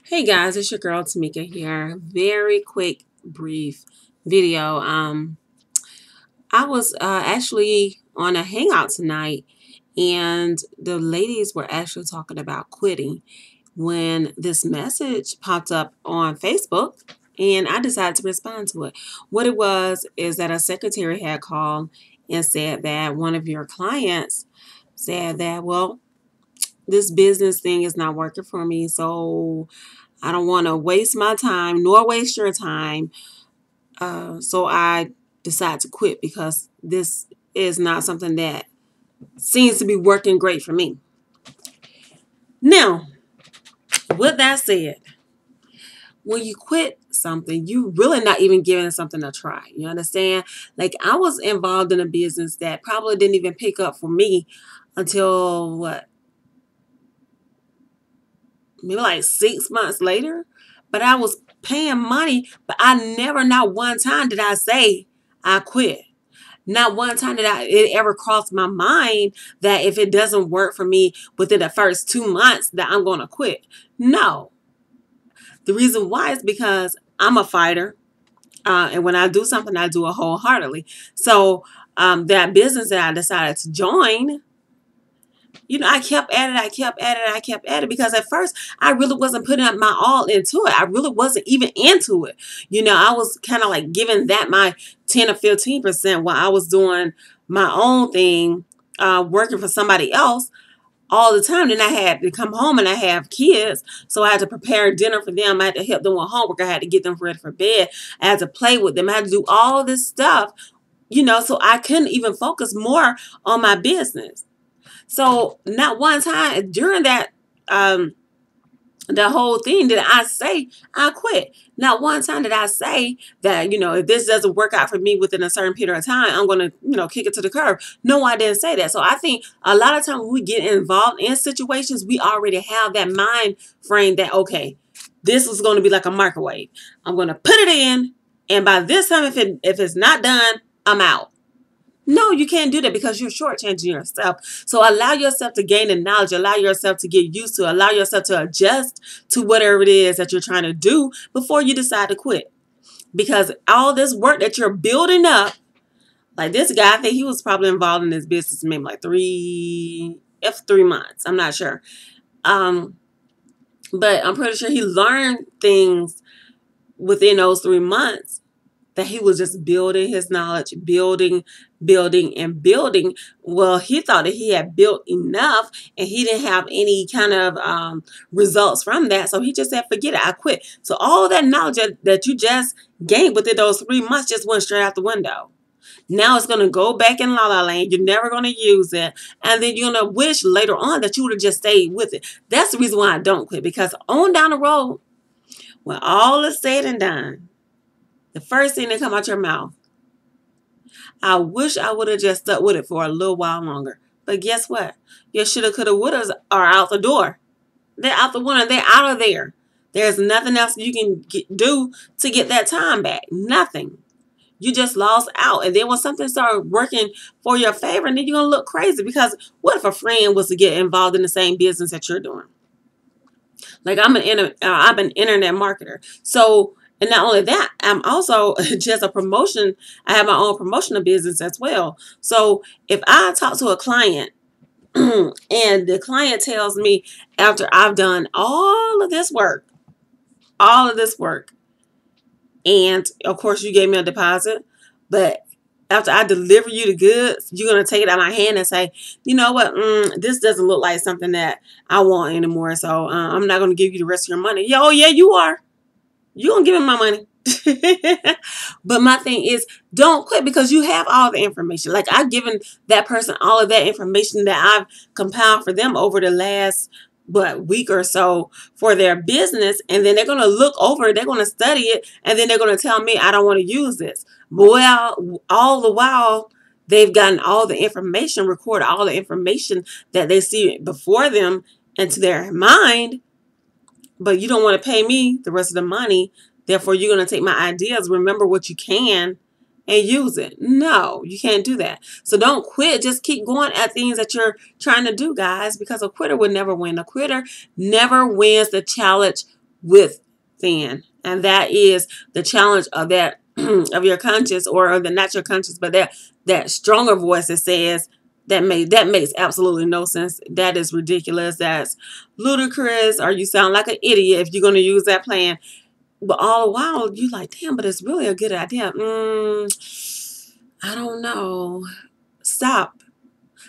Hey guys, it's your girl Tamika here. Very quick, brief video. I was actually on a hangout tonight, and the ladies were actually talking about quitting when this message popped up on Facebook, and I decided to respond to it. What it was is that a secretary had called and said that one of your clients said that, well, this business thing is not working for me, so I don't want to waste my time nor waste your time. So I decide to quit because this is not something that seems to be working great for me. Now, with that said, when you quit something, you really not even giving something a try. You understand? Like, I was involved in a business that probably didn't even pick up for me until what, maybe like 6 months later. But I was paying money, but I never, not one time did I say I quit. Not one time did it ever crossed my mind that if it doesn't work for me within the first 2 months that I'm going to quit. No. The reason why is because I'm a fighter. And when I do something, I do it wholeheartedly. So that business that I decided to join, I kept at it, I kept at it because at first I really wasn't putting up my all into it. I really wasn't even into it. I was kind of like giving that my 10 or 15% while I was doing my own thing, working for somebody else all the time. Then I had to come home and I have kids, so I had to prepare dinner for them. I had to help them with homework. I had to get them ready for bed. I had to play with them. I had to do all this stuff, so I couldn't even focus more on my business. So not one time during that the whole thing did I say I quit. Not one time did I say that, if this doesn't work out for me within a certain period of time, I'm going to, kick it to the curb. No, I didn't say that. So I think a lot of times when we get involved in situations, we already have that mind frame that, okay, this is going to be like a microwave. I'm going to put it in, and by this time, if it's not done, I'm out. No, you can't do that because you're shortchanging yourself. So allow yourself to gain the knowledge, allow yourself to get used to, allow yourself to adjust to whatever it is that you're trying to do before you decide to quit. Because all this work that you're building up, like this guy, I think he was probably involved in this business maybe like 3 months. I'm not sure. But I'm pretty sure he learned things within those 3 months that he was just building his knowledge, building, and building. Well, he thought that he had built enough and he didn't have any kind of results from that. So he just said, forget it, I quit. So all that knowledge that you just gained within those 3 months just went straight out the window. Now it's going to go back in la la land. You're never going to use it. And then you're going to wish later on that you would have just stayed with it. That's the reason why I don't quit, because on down the road, when all is said and done, the first thing that come out your mouth, I wish I would have just stuck with it for a little while longer. But guess what? Your shoulda, coulda, wouldas are out the door. They're out the window. They're out of there. There's nothing else you can do to get that time back. Nothing. You just lost out. And then when something started working for your favor, then you're going to look crazy. Because what if a friend was to get involved in the same business that you're doing? Like I'm an internet marketer. So, and not only that, I'm also just a promotion. I have my own promotional business as well. So if I talk to a client and the client tells me after I've done all of this work, and of course you gave me a deposit, but after I deliver you the goods, you're going to take it out of my hand and say, you know what, this doesn't look like something that I want anymore. So I'm not going to give you the rest of your money. Yeah, oh yeah, you are. You're going to give me my money. But my thing is, don't quit because you have all the information. Like I've given that person all of that information that I've compiled for them over the last week or so for their business, and then they're going to look over it, they're going to study it, and then they're going to tell me I don't want to use this. Well, all the while they've gotten all the information, recorded all the information that they see before them into their mind, but you don't want to pay me the rest of the money. Therefore, you're going to take my ideas, remember what you can, and use it. No, you can't do that. So don't quit. Just keep going at things that you're trying to do, guys, because a quitter will never win. A quitter never wins the challenge within. And that is the challenge of that of your conscience, or of the not your conscience, but that stronger voice that says that makes absolutely no sense. That is ridiculous. That's ludicrous. Or you sound like an idiot if you're going to use that plan. But all the while you like, damn, but it's really a good idea. I don't know. Stop.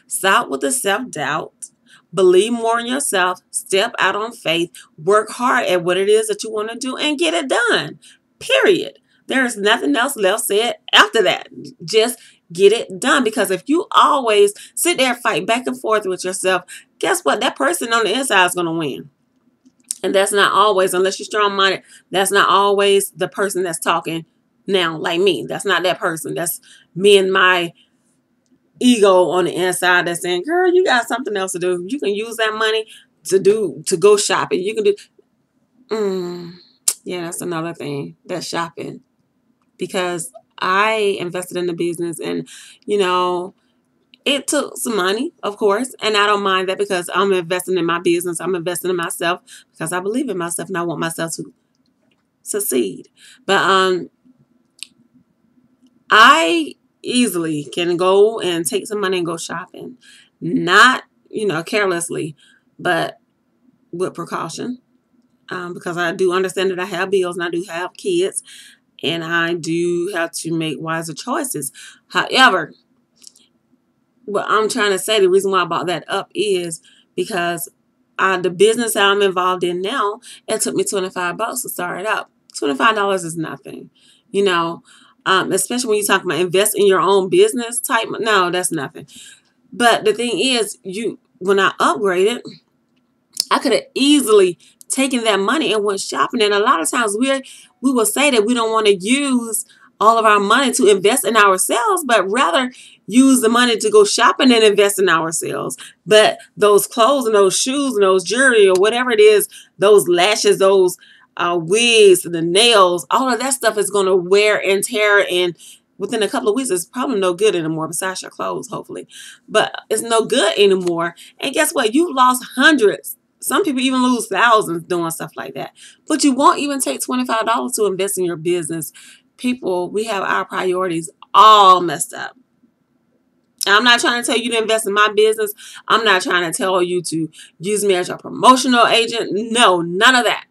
Stop with the self-doubt. Believe more in yourself. Step out on faith. Work hard at what it is that you want to do and get it done. Period. There is nothing else left said after that. Just get it done. Because if you always sit there and fight back and forth with yourself, guess what? That person on the inside is going to win. And that's not always, unless you're strong-minded, that's not always the person that's talking now, like me. That's not that person. That's me and my ego on the inside that's saying, girl, you got something else to do. You can use that money to go shopping. You can do, yeah, that's another thing. That's shopping. Because I invested in the business, and, you know, it took some money, of course, and I don't mind that, because I'm investing in my business. I'm investing in myself because I believe in myself and I want myself to succeed. But I easily can go and take some money and go shopping, not, carelessly, but with precaution, because I do understand that I have bills and I do have kids, and I do have to make wiser choices. However, what I'm trying to say, the reason why I brought that up is because the business that I'm involved in now, it took me $25 to start it up. $25 is nothing, especially when you talk about invest in your own business type. No, that's nothing. But the thing is, when I upgraded, I could have easily taken that money and went shopping. And a lot of times we will say that we don't want to use all of our money to invest in ourselves, but rather use the money to go shopping and invest in ourselves. But those clothes and those shoes and those jewelry or whatever it is, those lashes, those wigs, the nails, all of that stuff is going to wear and tear, and within a couple of weeks, it's probably no good anymore, besides your clothes, hopefully. But it's no good anymore. And guess what? You've lost hundreds. Some people even lose thousands doing stuff like that. But you won't even take $25 to invest in your business. People, we have our priorities all messed up. I'm not trying to tell you to invest in my business. I'm not trying to tell you to use me as your promotional agent. No, none of that.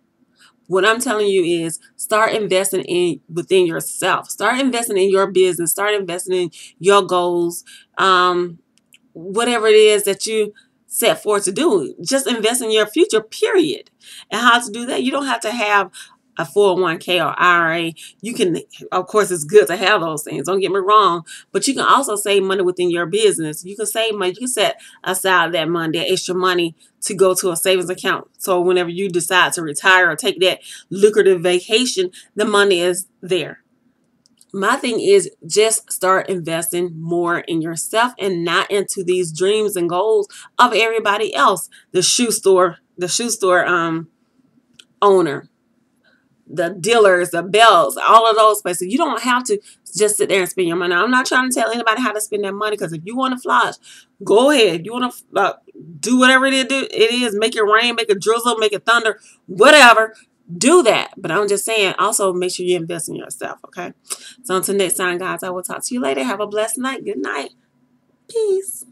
What I'm telling you is start investing within yourself. Start investing in your business. Start investing in your goals. Whatever it is that you set forth to do. Just invest in your future, period. And how to do that, you don't have to have a 401k or IRA. You can, of course, it's good to have those things. Don't get me wrong. But you can also save money within your business. You can save money. You can set aside that money, that extra money, to go to a savings account. So whenever you decide to retire or take that lucrative vacation, the money is there. My thing is just start investing more in yourself and not into these dreams and goals of everybody else. The shoe store owner, the dealers, the belts, all of those places. You don't have to just sit there and spend your money. I'm not trying to tell anybody how to spend their money, because if you want to flourish, go ahead. You want to do whatever it is, make it rain, make it drizzle, make it thunder, whatever. Do that. But I'm just saying, also make sure you invest in yourself, okay? So until next time, guys, I will talk to you later. Have a blessed night. Good night. Peace.